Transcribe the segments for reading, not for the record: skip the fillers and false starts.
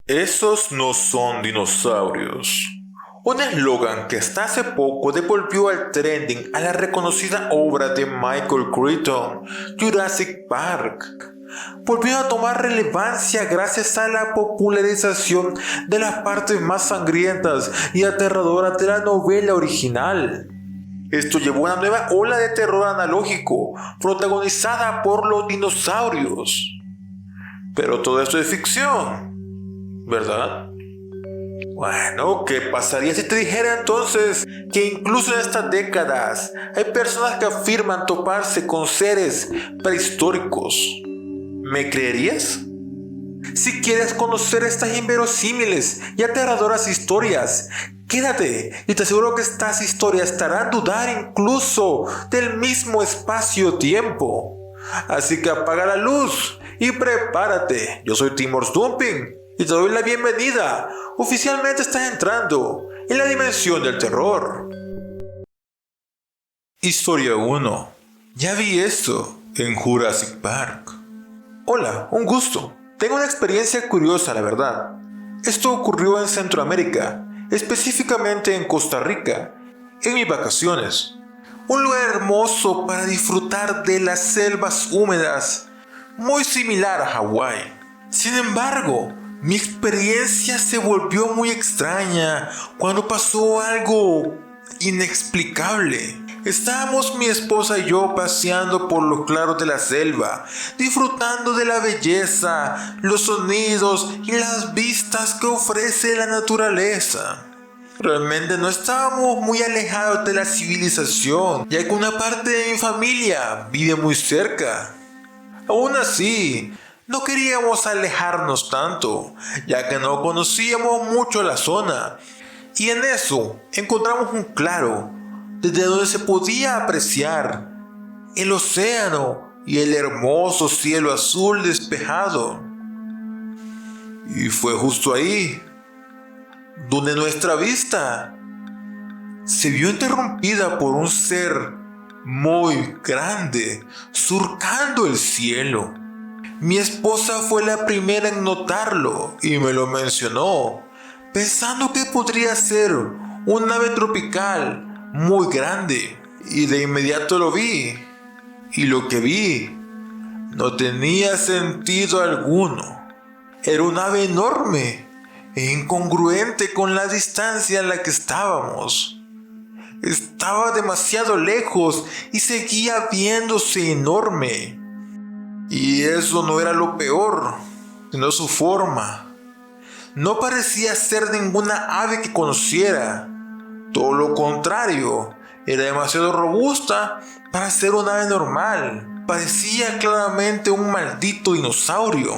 Esos no son dinosaurios. Un eslogan que hasta hace poco devolvió al trending a la reconocida obra de Michael Crichton, Jurassic Park. Volvió a tomar relevancia gracias a la popularización de las partes más sangrientas y aterradoras de la novela original. Esto llevó a una nueva ola de terror analógico, protagonizada por los dinosaurios. Pero todo esto es ficción, ¿verdad? Bueno, ¿qué pasaría si te dijera entonces que incluso en estas décadas hay personas que afirman toparse con seres prehistóricos? ¿Me creerías? Si quieres conocer estas inverosímiles y aterradoras historias, quédate y te aseguro que estas historias te harán dudar incluso del mismo espacio-tiempo. Así que apaga la luz y prepárate. Yo soy Timor Dumping y te doy la bienvenida. Oficialmente estás entrando en la dimensión del terror. Historia 1. Ya vi esto en Jurassic Park. Hola, un gusto. Tengo una experiencia curiosa, la verdad. Esto ocurrió en Centroamérica, específicamente en Costa Rica, en mis vacaciones. Un lugar hermoso para disfrutar de las selvas húmedas, muy similar a Hawái. Sin embargo, mi experiencia se volvió muy extraña cuando pasó algo inexplicable. Estábamos mi esposa y yo paseando por los claros de la selva, disfrutando de la belleza, los sonidos y las vistas que ofrece la naturaleza. Realmente no estábamos muy alejados de la civilización, ya que una parte de mi familia vive muy cerca. Aún así, no queríamos alejarnos tanto, ya que no conocíamos mucho la zona. Y en eso encontramos un claro, desde donde se podía apreciar el océano y el hermoso cielo azul despejado. Y fue justo ahí donde nuestra vista se vio interrumpida por un ser muy grande surcando el cielo. Mi esposa fue la primera en notarlo y me lo mencionó, pensando que podría ser un ave tropical muy grande, y de inmediato lo vi, y lo que vi no tenía sentido alguno. Era un ave enorme e incongruente con la distancia en la que estábamos. Estaba demasiado lejos y seguía viéndose enorme. Y eso no era lo peor, sino su forma. No parecía ser ninguna ave que conociera. Todo lo contrario, era demasiado robusta para ser un ave normal. Parecía claramente un maldito dinosaurio.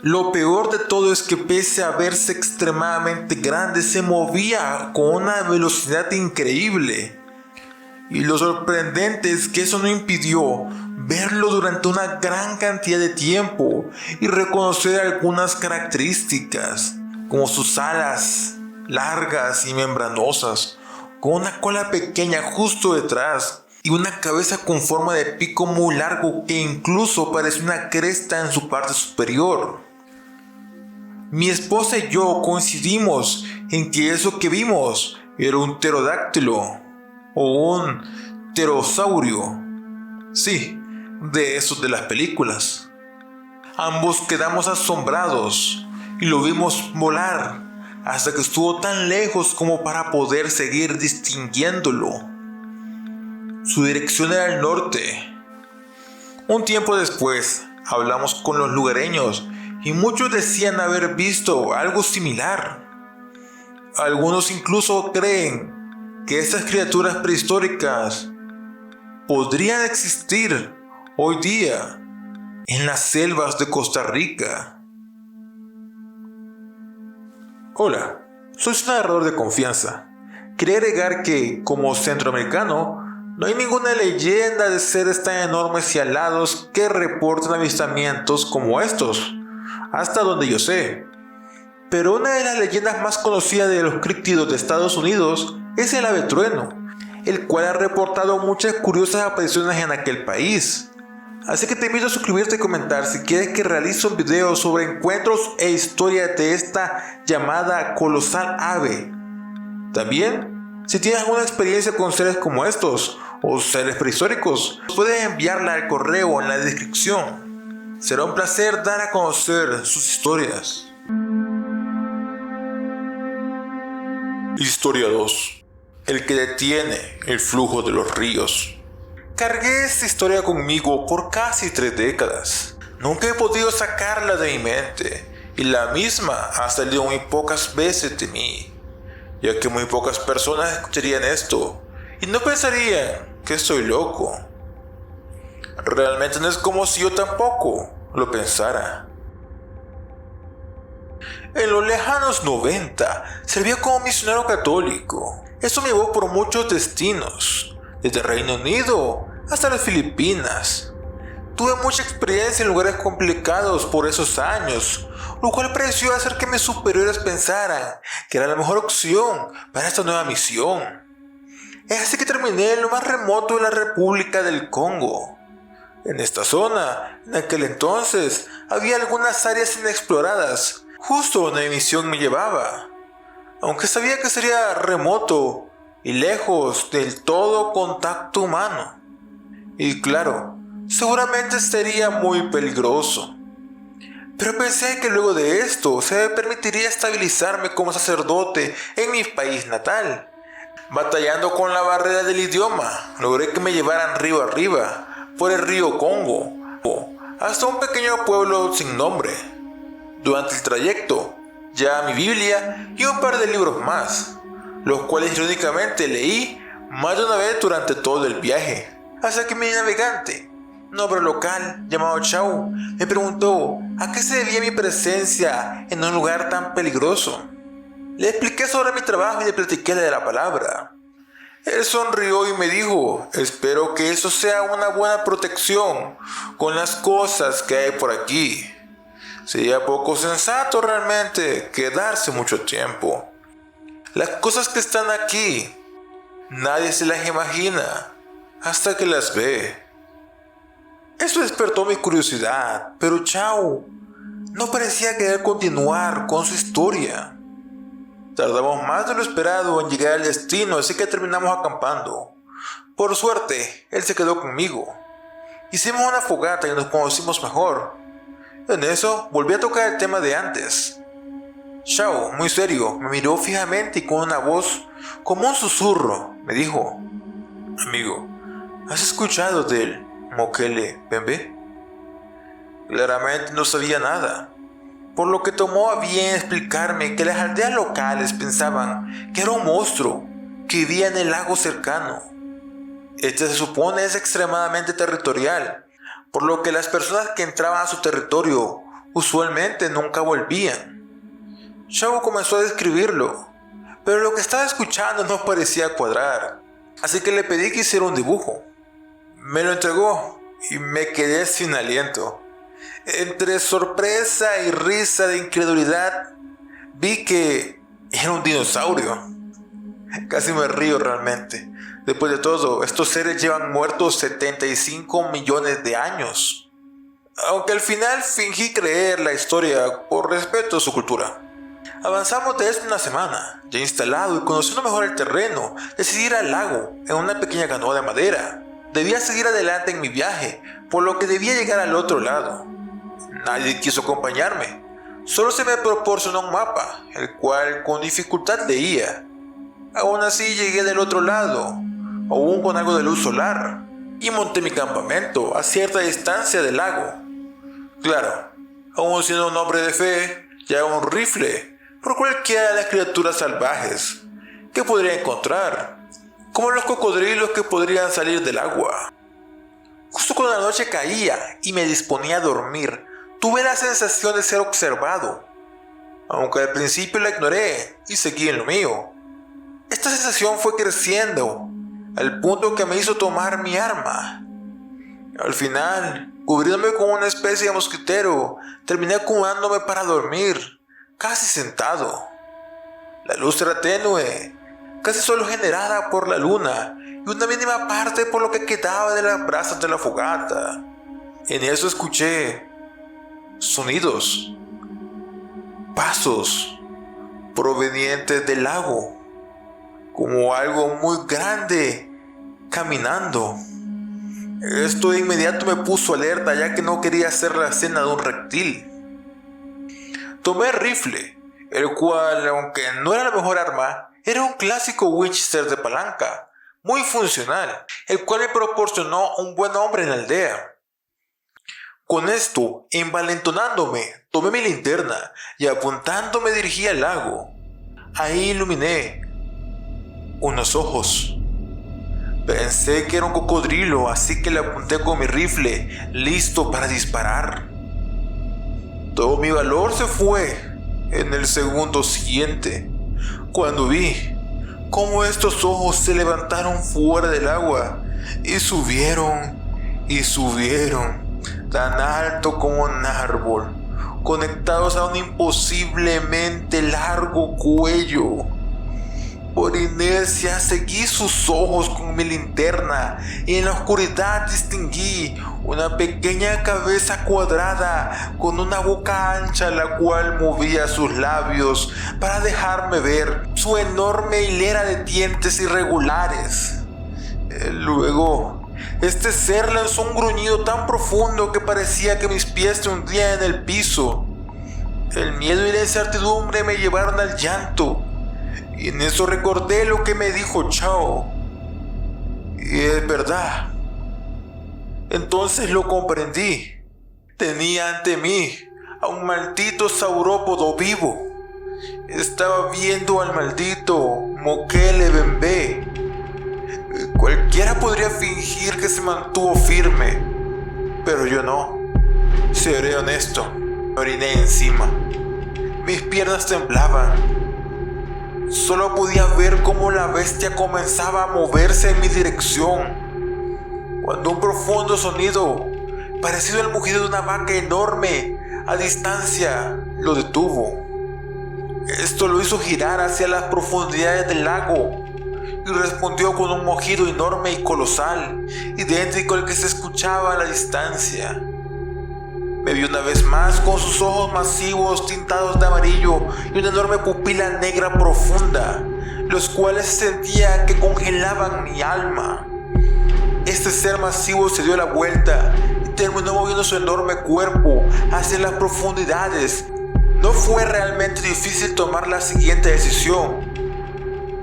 Lo peor de todo es que pese a verse extremadamente grande, se movía con una velocidad increíble. Y lo sorprendente es que eso no impidió verlo durante una gran cantidad de tiempo y reconocer algunas características, como sus alas largas y membranosas, con una cola pequeña justo detrás y una cabeza con forma de pico muy largo que incluso parece una cresta en su parte superior. Mi esposa y yo coincidimos en que eso que vimos era un pterodáctilo o un pterosaurio. Sí, de esos de las películas. Ambos quedamos asombrados y lo vimos volar hasta que estuvo tan lejos como para poder seguir distinguiéndolo. Su dirección era el norte. Un tiempo después hablamos con los lugareños y muchos decían haber visto algo similar. Algunos incluso creen que estas criaturas prehistóricas podrían existir hoy día en las selvas de Costa Rica. Hola, soy un narrador de confianza. Quería agregar que, como centroamericano, no hay ninguna leyenda de seres tan enormes y alados que reporten avistamientos como estos, hasta donde yo sé. Pero una de las leyendas más conocidas de los críptidos de Estados Unidos es el ave trueno, el cual ha reportado muchas curiosas apariciones en aquel país. Así que te invito a suscribirte y comentar si quieres que realice un video sobre encuentros e historia de esta llamada colosal ave. También, si tienes alguna experiencia con seres como estos o seres prehistóricos, puedes enviarla al correo en la descripción. Será un placer dar a conocer sus historias. Historia 2. El que detiene el flujo de los ríos. Cargué esta historia conmigo por casi 3 décadas. Nunca he podido sacarla de mi mente, y la misma ha salido muy pocas veces de mí, ya que muy pocas personas escucharían esto y no pensarían que estoy loco. Realmente no es como si yo tampoco lo pensara. En los lejanos 90 servía como misionero católico. Eso me llevó por muchos destinos, desde Reino Unido hasta las Filipinas. Tuve mucha experiencia en lugares complicados por esos años, lo cual pareció hacer que mis superiores pensaran que era la mejor opción para esta nueva misión. Es así que terminé en lo más remoto de la República del Congo. En esta zona, en aquel entonces, había algunas áreas inexploradas, justo donde mi misión me llevaba. Aunque sabía que sería remoto y lejos del todo contacto humano. Y claro, seguramente sería muy peligroso. Pero pensé que luego de esto se me permitiría estabilizarme como sacerdote en mi país natal. Batallando con la barrera del idioma, logré que me llevaran río arriba, por el río Congo, hasta un pequeño pueblo sin nombre. Durante el trayecto, ya mi Biblia y un par de libros más, los cuales irónicamente leí más de una vez durante todo el viaje, hasta que mi navegante, un hombre local llamado Chau, me preguntó a qué se debía mi presencia en un lugar tan peligroso. Le expliqué sobre mi trabajo y le platiqué de la palabra. Él sonrió y me dijo: espero que eso sea una buena protección con las cosas que hay por aquí. Sería poco sensato realmente quedarse mucho tiempo. Las cosas que están aquí, nadie se las imagina hasta que las ve. Eso despertó mi curiosidad, pero Chau no parecía querer continuar con su historia. Tardamos más de lo esperado en llegar al destino, así que terminamos acampando. Por suerte, él se quedó conmigo. Hicimos una fogata y nos conocimos mejor. En eso, volví a tocar el tema de antes. Chau, muy serio, me miró fijamente y con una voz como un susurro, me dijo: amigo, ¿has escuchado del Mokele Pembe? Claramente no sabía nada, por lo que tomó a bien explicarme que las aldeas locales pensaban que era un monstruo que vivía en el lago cercano. Este se supone es extremadamente territorial, por lo que las personas que entraban a su territorio usualmente nunca volvían. Chau comenzó a describirlo, pero lo que estaba escuchando no parecía cuadrar, así que le pedí que hiciera un dibujo. Me lo entregó y me quedé sin aliento. Entre sorpresa y risa de incredulidad, vi que era un dinosaurio. Casi me río realmente. Después de todo, estos seres llevan muertos 75 millones de años. Aunque al final fingí creer la historia por respeto a su cultura. Avanzamos de esto una semana. Ya instalado y conociendo mejor el terreno, decidí ir al lago en una pequeña canoa de madera. Debía seguir adelante en mi viaje, por lo que debía llegar al otro lado. Nadie quiso acompañarme. Solo se me proporcionó un mapa, el cual con dificultad leía. Aún así llegué del otro lado, aún con algo de luz solar, y monté mi campamento a cierta distancia del lago. Claro, aún siendo un hombre de fe, llevaba un rifle por cualquiera de las criaturas salvajes que podría encontrar, como los cocodrilos que podrían salir del agua. Justo cuando la noche caía y me disponía a dormir, tuve la sensación de ser observado, aunque al principio la ignoré y seguí en lo mío. Esta sensación fue creciendo, al punto que me hizo tomar mi arma. Al final, cubriéndome con una especie de mosquitero, terminé acomodándome para dormir, casi sentado. La luz era tenue, casi solo generada por la luna, y una mínima parte por lo que quedaba de las brasas de la fogata. En eso escuché sonidos, pasos provenientes del lago, como algo muy grande caminando. Esto de inmediato me puso alerta, ya que no quería hacer la escena de un reptil. Tomé el rifle, el cual, aunque no era la mejor arma, era un clásico Winchester de palanca, muy funcional, el cual me proporcionó un buen hombre en la aldea. Con esto, envalentonándome, tomé mi linterna y apuntando me dirigí al lago. Ahí iluminé unos ojos. Pensé que era un cocodrilo, así que le apunté con mi rifle, listo para disparar. Todo mi valor se fue en el segundo siguiente, cuando vi cómo estos ojos se levantaron fuera del agua y subieron, tan alto como un árbol, conectados a un imposiblemente largo cuello. Por inercia seguí sus ojos con mi linterna y en la oscuridad distinguí una pequeña cabeza cuadrada con una boca ancha, la cual movía sus labios para dejarme ver su enorme hilera de dientes irregulares. Luego, este ser lanzó un gruñido tan profundo que parecía que mis pies se hundían en el piso. El miedo y la incertidumbre me llevaron al llanto. Y en eso recordé lo que me dijo Chao. Y es verdad. Entonces lo comprendí. Tenía ante mí a un maldito saurópodo vivo. Estaba viendo al maldito Mokele Bembe. Cualquiera podría fingir que se mantuvo firme, pero yo no. Seré honesto. Me oriné encima. Mis piernas temblaban. Solo podía ver cómo la bestia comenzaba a moverse en mi dirección, cuando un profundo sonido, parecido al mugido de una vaca enorme a distancia, lo detuvo. Esto lo hizo girar hacia las profundidades del lago y respondió con un mugido enorme y colosal, idéntico al que se escuchaba a la distancia. Me vio una vez más con sus ojos masivos tintados de amarillo y una enorme pupila negra profunda, los cuales sentía que congelaban mi alma. Este ser masivo se dio la vuelta y terminó moviendo su enorme cuerpo hacia las profundidades. No fue realmente difícil tomar la siguiente decisión,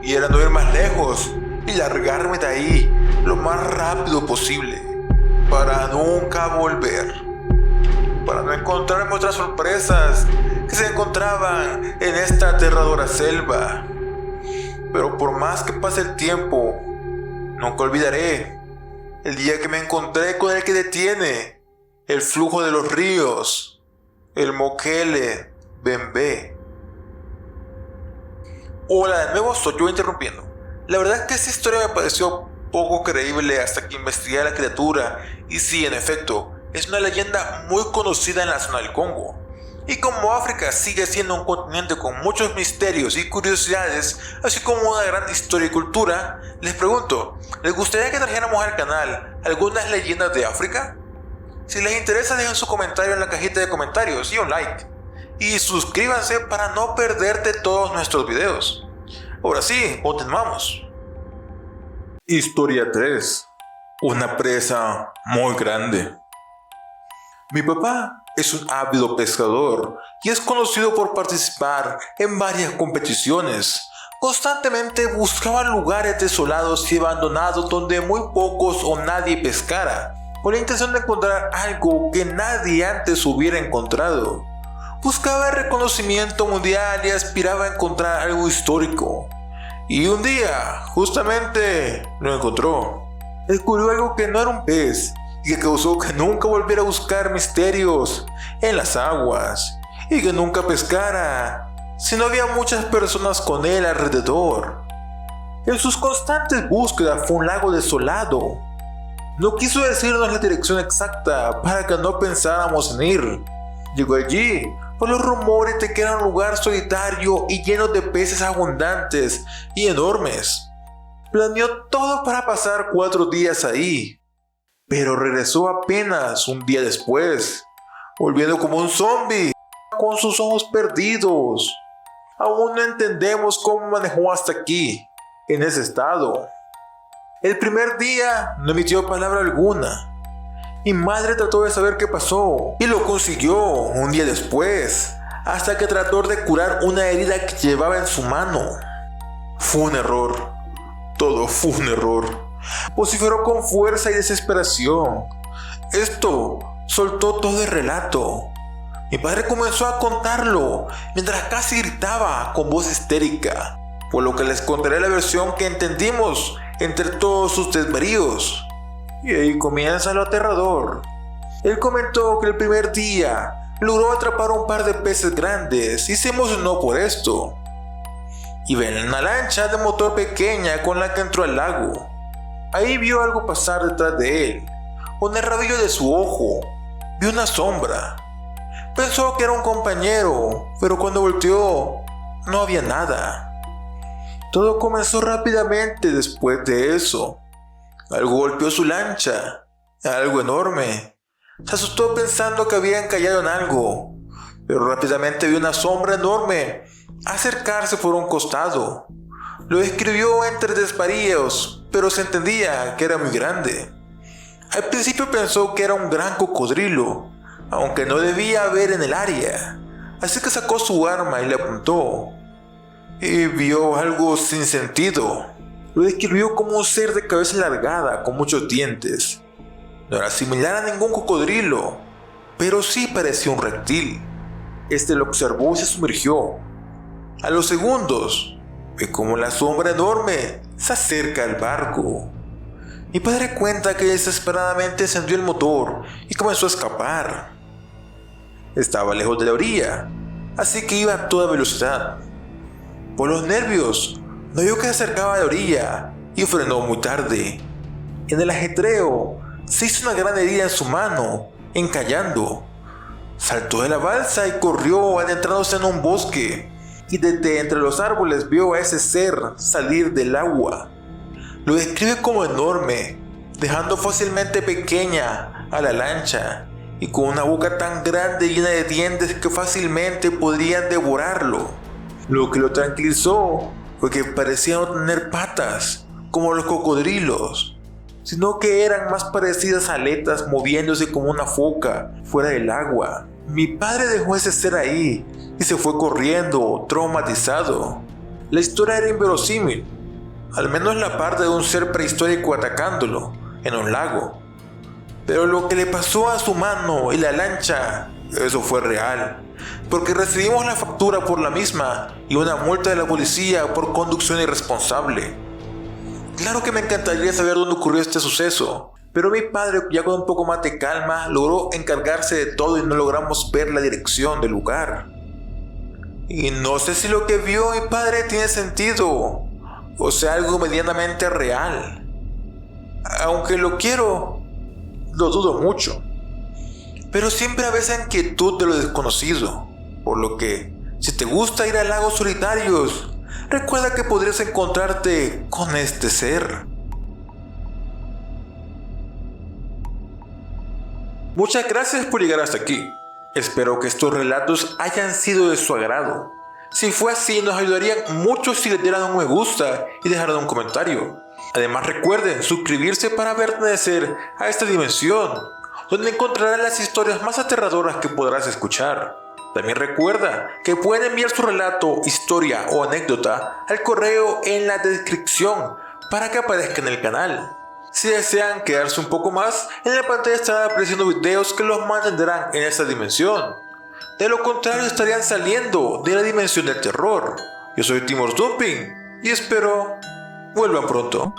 y era no ir más lejos y largarme de ahí lo más rápido posible, para nunca volver. Para no encontrarme otras sorpresas que se encontraban en esta aterradora selva. Pero por más que pase el tiempo, nunca olvidaré el día que me encontré con el que detiene el flujo de los ríos, el Mokele Bembe. Hola, de nuevo soy yo interrumpiendo. La verdad es que esta historia me pareció poco creíble hasta que investigué a la criatura, y sí, en efecto, es una leyenda muy conocida en la zona del Congo. Y como África sigue siendo un continente con muchos misterios y curiosidades, así como una gran historia y cultura, les pregunto, ¿les gustaría que trajéramos al canal algunas leyendas de África? Si les interesa, dejen su comentario en la cajita de comentarios y un like. Y suscríbanse para no perderte todos nuestros videos. Ahora sí, continuamos. Historia 3. Una presa muy grande. Mi papá es un ávido pescador y es conocido por participar en varias competiciones. Constantemente buscaba lugares desolados y abandonados donde muy pocos o nadie pescara, con la intención de encontrar algo que nadie antes hubiera encontrado. Buscaba el reconocimiento mundial y aspiraba a encontrar algo histórico. Y un día, justamente, lo encontró. Descubrió algo que no era un pez, y que causó que nunca volviera a buscar misterios en las aguas, y que nunca pescara si no había muchas personas con él alrededor. En sus constantes búsquedas fue un lago desolado. No quiso decirnos la dirección exacta para que no pensáramos en ir. Llegó allí por los rumores de que era un lugar solitario y lleno de peces abundantes y enormes. Planeó todo para pasar 4 días ahí. pero regresó apenas un día después, volviendo como un zombie, con sus ojos perdidos. Aún no entendemos cómo manejó hasta aquí, en ese estado. El primer día no emitió palabra alguna. Mi madre trató de saber qué pasó y lo consiguió un día después, hasta que trató de curar una herida que llevaba en su mano. Fue un error. Todo fue un error. Vociferó con fuerza y desesperación. Esto soltó todo el relato. Mi padre comenzó a contarlo, mientras casi gritaba con voz histérica, por lo que les contaré la versión que entendimos entre todos sus desvaríos. Y ahí comienza lo aterrador. Él comentó que el primer día logró atrapar un par de peces grandes y se emocionó por esto. Iba en una lancha de motor pequeña con la que entró al lago. Ahí vio algo pasar detrás de él. Con el rabillo de su ojo, vio una sombra. Pensó que era un compañero, pero cuando volteó, no había nada. Todo comenzó rápidamente después de eso. Algo golpeó su lancha, algo enorme. Se asustó pensando que había encallado en algo, pero rápidamente vio una sombra enorme acercarse por un costado. Lo describió entre desvaríos, pero se entendía que era muy grande. Al principio pensó que era un gran cocodrilo, aunque no debía haber en el área, así que sacó su arma y le apuntó. Y vio algo sin sentido. Lo describió como un ser de cabeza alargada con muchos dientes. No era similar a ningún cocodrilo, pero sí parecía un reptil. Este lo observó y se sumergió. A los segundos, ve como la sombra enorme se acerca al barco. Mi padre cuenta que desesperadamente encendió el motor y comenzó a escapar. Estaba lejos de la orilla, así que iba a toda velocidad. Por los nervios, no vio que se acercaba a la orilla y frenó muy tarde. En el ajetreo, se hizo una gran herida en su mano, encallando. Saltó de la balsa y corrió adentrándose en un bosque, y desde entre los árboles vio a ese ser salir del agua. Lo describe como enorme, dejando fácilmente pequeña a la lancha, y con una boca tan grande llena de dientes que fácilmente podrían devorarlo. Lo que lo tranquilizó fue que parecía no tener patas, como los cocodrilos, sino que eran más parecidas a aletas moviéndose como una foca fuera del agua. Mi padre dejó ese ser ahí y se fue corriendo, traumatizado. La historia era inverosímil, al menos la parte de un ser prehistórico atacándolo en un lago. Pero lo que le pasó a su mano y la lancha, eso fue real, porque recibimos la factura por la misma y una multa de la policía por conducción irresponsable. Claro que me encantaría saber dónde ocurrió este suceso, pero mi padre, ya con un poco más de calma, logró encargarse de todo y no logramos ver la dirección del lugar. Y no sé si lo que vio mi padre tiene sentido, o sea, algo medianamente real. Aunque lo quiero, lo dudo mucho. Pero siempre a veces inquietud de lo desconocido, por lo que, si te gusta ir a lagos solitarios, recuerda que podrías encontrarte con este ser. Muchas gracias por llegar hasta aquí. Espero que estos relatos hayan sido de su agrado. Si fue así, nos ayudarían mucho si le dieran un me gusta y dejaran un comentario. Además, recuerden suscribirse para pertenecer a esta dimensión, donde encontrarás las historias más aterradoras que podrás escuchar. También recuerda que pueden enviar su relato, historia o anécdota al correo en la descripción para que aparezca en el canal. Si desean quedarse un poco más, en la pantalla estarán apareciendo videos que los mantendrán en esta dimensión. De lo contrario, estarían saliendo de la dimensión del terror. Yo soy Timor Dumping y espero vuelvan pronto.